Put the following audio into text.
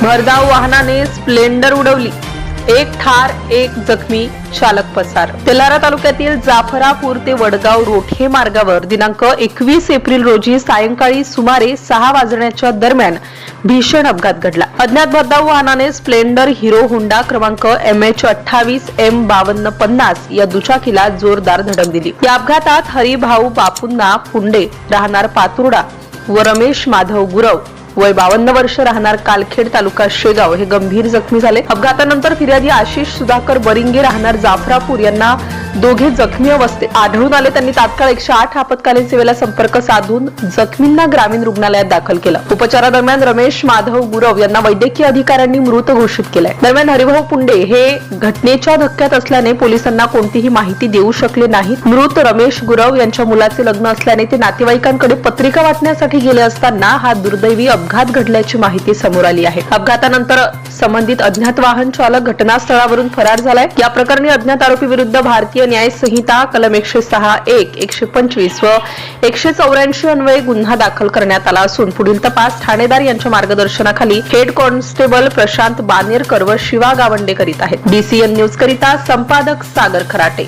भरधाव वाहनाने स्प्लेंडर उडवली, एक ठार एक जखमी, चालक पसार. तेलारा तालुक्यातील जाफरापूर ते वडगाव रोठे मार्गावर दिनांक 21 एप्रिल रोजी सायंकाळी सुमारे 6 वाजण्याच्या दरम्यान भीषण अपघात घडला. अज्ञात भरधाव वाहनाने स्प्लेंडर हिरो होंडा क्रमांक MH28M5250 या दुचाकीला जोरदार धडक दिली. या अपघातात हरिभाऊ बापूंना पुंडे राहणार पातुर्डा व रमेश माधव गुरव वय 52 वर्ष राहणार कालखेड तालुका शेगाव हे गंभीर जखमी झाले. अपघातानंतर फिर्यादी आशिष सुधाकर बरिंगे राहणार जाफरापूर यांना दोघे जखमी अवस्थेत आढळून आले. त्यांनी तात्काळ 108 आपत्कालीन सेवेला संपर्क साधून जखमींना ग्रामीण रुग्णालयात दाखल केलं. उपचारादरम्यान रमेश माधव गुरव यांना वैद्यकीय अधिकाऱ्यांनी मृत घोषित केलंय. दरम्यान हरिभाऊ पुंडे हे घटनेच्या धक्क्यात असल्याने पोलिसांना कोणतीही माहिती देऊ शकले नाहीत. मृत रमेश गुरव यांच्या मुलाचे लग्न असल्याने ते नातेवाईकांकडे पत्रिका वाटण्यासाठी गेले असताना हा दुर्दैवी अपघात घडल्याची माहिती समोर आली आहे. अपघातानंतर संबंधित अज्ञात वाहन चालक घटनास्थळावरून फरार झालाय. या प्रकरणी अज्ञात आरोपी विरुद्ध भारतीय न्याय संहिता कलम 106(1), 125 व 184 अन्वये गुन्हा दाखल करण्यात आला असून पुढील तपास ठाणेदार यांच्या मार्गदर्शनाखाली हेड कॉन्स्टेबल प्रशांत बानेरकर व शिवा गावंडे करीत आहेत. DCN न्यूज करिता संपादक सागर खराटे.